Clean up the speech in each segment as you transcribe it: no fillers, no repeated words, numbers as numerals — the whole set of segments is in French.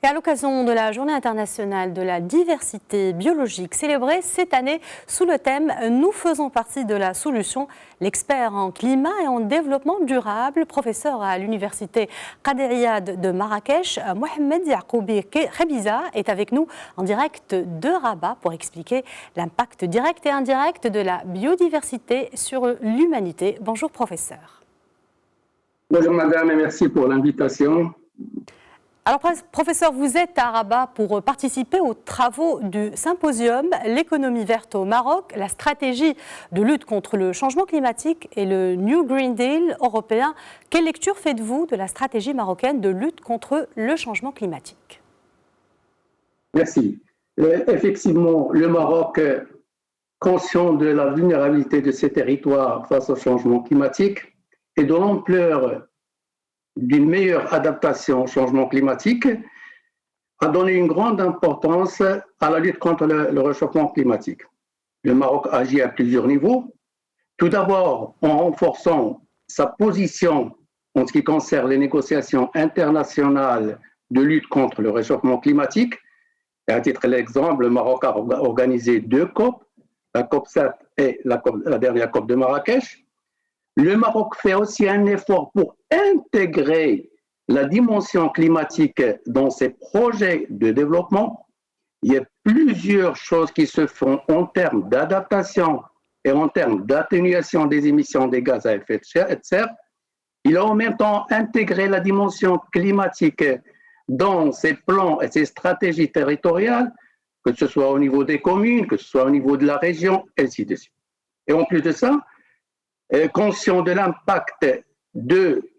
à l'occasion de la Journée internationale de la diversité biologique célébrée cette année sous le thème « Nous faisons partie de la solution », l'expert en climat et en développement durable, professeur à l'université Qadir de Marrakech, Mohamed Yacoubi Khebiza, est avec nous en direct de Rabat pour expliquer l'impact direct et indirect de la biodiversité sur l'humanité. Bonjour professeur. Bonjour madame et merci pour l'invitation. Alors, professeur, vous êtes à Rabat pour participer aux travaux du symposium L'économie verte au Maroc, la stratégie de lutte contre le changement climatique et le New Green Deal européen. Quelle lecture faites-vous de la stratégie marocaine de lutte contre le changement climatique? Merci. Effectivement, le Maroc, conscient de la vulnérabilité de ses territoires face au changement climatique et de l'ampleur d'une meilleure adaptation au changement climatique, a donné une grande importance à la lutte contre le réchauffement climatique. Le Maroc agit à plusieurs niveaux. Tout d'abord, en renforçant sa position en ce qui concerne les négociations internationales de lutte contre le réchauffement climatique. Et à titre d'exemple, le Maroc a organisé 2 COP, la COP 7 et la dernière COP de Marrakech. Le Maroc fait aussi un effort pour intégrer la dimension climatique dans ses projets de développement. Il y a plusieurs choses qui se font en termes d'adaptation et en termes d'atténuation des émissions des gaz à effet de serre. Il a en même temps intégré la dimension climatique dans ses plans et ses stratégies territoriales, que ce soit au niveau des communes, que ce soit au niveau de la région, et ainsi de suite. Et en plus de ça, conscient de l'impact de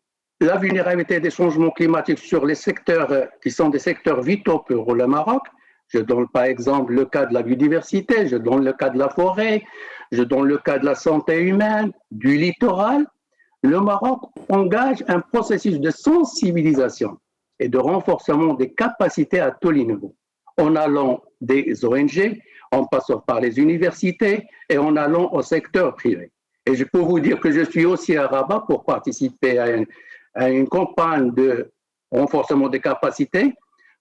la vulnérabilité des changements climatiques sur les secteurs qui sont des secteurs vitaux pour le Maroc. Je donne par exemple le cas de la biodiversité, je donne le cas de la forêt, je donne le cas de la santé humaine, du littoral. Le Maroc engage un processus de sensibilisation et de renforcement des capacités à tous les niveaux, en allant des ONG, en passant par les universités et en allant au secteur privé. Et je peux vous dire que je suis aussi à Rabat pour participer à une campagne de renforcement des capacités,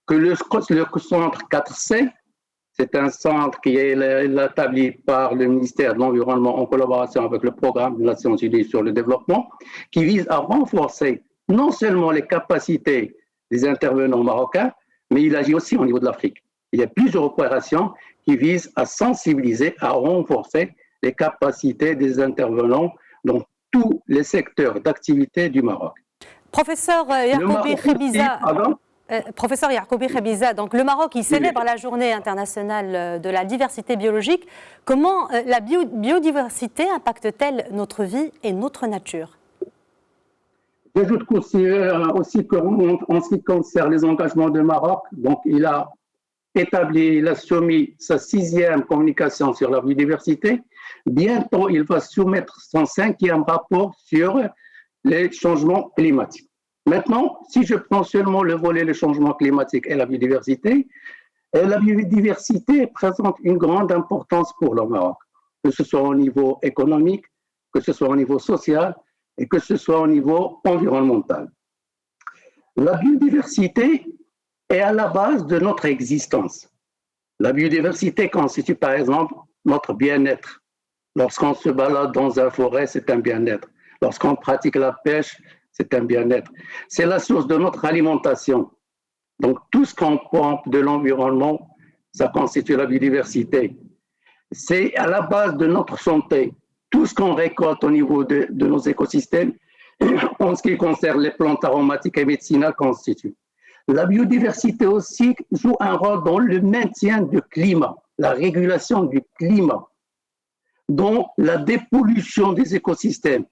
que le centre 4C, c'est un centre qui est établi par le ministère de l'Environnement en collaboration avec le programme des Nations Unies sur le développement, qui vise à renforcer non seulement les capacités des intervenants marocains, mais il agit aussi au niveau de l'Afrique. Il y a plusieurs opérations qui visent à sensibiliser, à renforcer les capacités des intervenants dans tous les secteurs d'activité du Maroc. Professeur Yacoubi Khebiza, donc le Maroc, il célèbre la Journée internationale de la diversité biologique. Comment la biodiversité impacte-t-elle notre vie et notre nature? J'ajoute aussi qu'en ce qui concerne les engagements du Maroc, donc il a soumis sa 6e communication sur la biodiversité. Bientôt, il va soumettre son 5e rapport sur les changements climatiques. Maintenant, si je prends seulement le volet des changements climatiques et la biodiversité présente une grande importance pour le Maroc, que ce soit au niveau économique, que ce soit au niveau social et que ce soit au niveau environnemental. La biodiversité est à la base de notre existence. La biodiversité constitue par exemple notre bien-être. Lorsqu'on se balade dans une forêt, c'est un bien-être. Lorsqu'on pratique la pêche, c'est un bien-être. C'est la source de notre alimentation. Donc tout ce qu'on pompe de l'environnement, ça constitue la biodiversité. C'est à la base de notre santé. Tout ce qu'on récolte au niveau de nos écosystèmes, en ce qui concerne les plantes aromatiques et médicinales, constitue. La biodiversité aussi joue un rôle dans le maintien du climat, la régulation du climat, dans la dépollution des écosystèmes.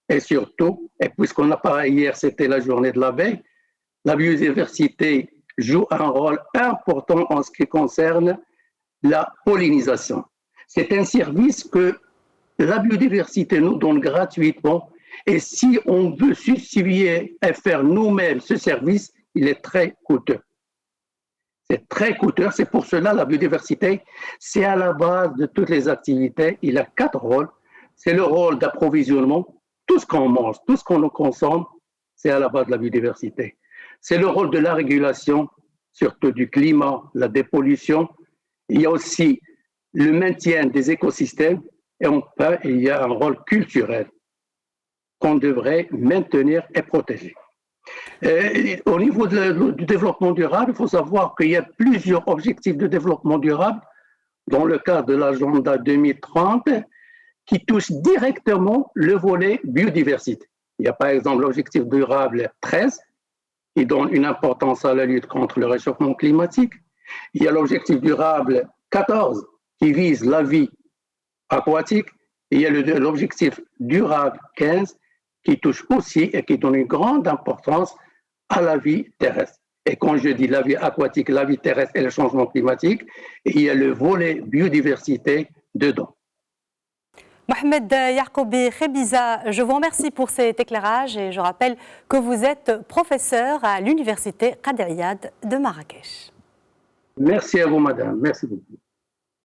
Et surtout, et puisqu'on a parlé hier, c'était la journée de l'abeille, la biodiversité joue un rôle important en ce qui concerne la pollinisation. C'est un service que la biodiversité nous donne gratuitement. Et si on veut substituer et faire nous-mêmes ce service, il est très coûteux. C'est très coûteux. C'est pour cela la biodiversité, c'est à la base de toutes les activités. Il a 4 rôles. C'est le rôle d'approvisionnement. Tout ce qu'on mange, tout ce qu'on consomme, c'est à la base de la biodiversité. C'est le rôle de la régulation. surtout du climat, la dépollution. Il y a aussi le maintien des écosystèmes et enfin, il y a un rôle culturel qu'on devrait maintenir et protéger. Au niveau du développement durable, il faut savoir qu'il y a plusieurs objectifs de développement durable dans le cadre de l'agenda 2030 qui touchent directement le volet biodiversité. Il y a par exemple l'objectif durable 13 qui donne une importance à la lutte contre le réchauffement climatique. Il y a l'objectif durable 14 qui vise la vie aquatique. Et il y a l'objectif durable 15 qui touche aussi et qui donne une grande importance à la vie terrestre. Et quand je dis la vie aquatique, la vie terrestre et le changement climatique, il y a le volet biodiversité dedans. Mohamed Yacoubi Khebiza, je vous remercie pour cet éclairage et je rappelle que vous êtes professeur à l'Université Qadir Riyad de Marrakech. Merci à vous, madame. Merci beaucoup.